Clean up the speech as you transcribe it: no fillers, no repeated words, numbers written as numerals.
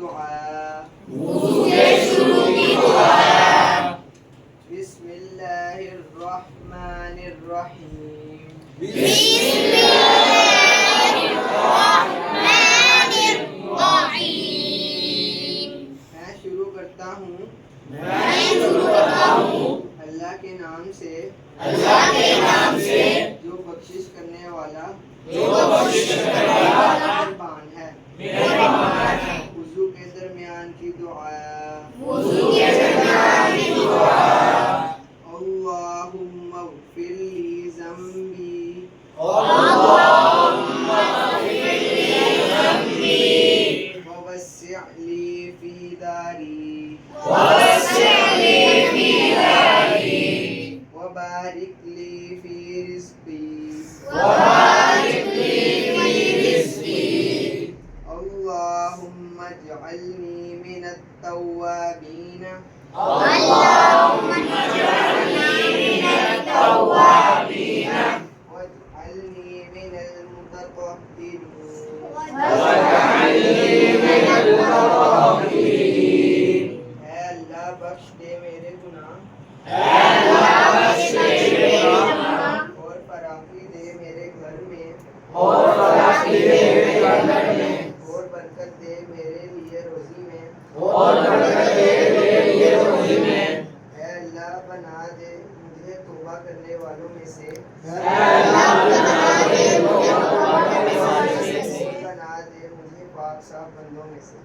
दुआ। वुज़ू के शुरू की दुआ। बिस्मिल्लाहिर्रहमानिर्रहीम। बिस्मिल्लाहिर्रहमानिर्रहीम। मैं शुरू करता हूँ अल्लाह के नाम से जो बख्शिश करने वाला मेहरबान है। वुज़ू के दरमियान की दुआ। अल्लाहुम्मा ग़फ़िरली ज़म्बी ववस्सिअ ली फ़ी दारी वबारिक ली फ़ी रिज़्क़ी अल्लाहुम्मा इजअलनी मिनत तव्वाबीन वज्अलनी मिनल मुतत्तहिरीन। ऐ अल्लाह बख्श दे मेरे गुनाह और फराखी दे मेरे घर में और बरकत दे मेरे लिए रोज़ी में। ऐ अल्लाह बना दे मुझे तौबा करने वालों में से बना दे मुझे पाक साफ बंदों में से।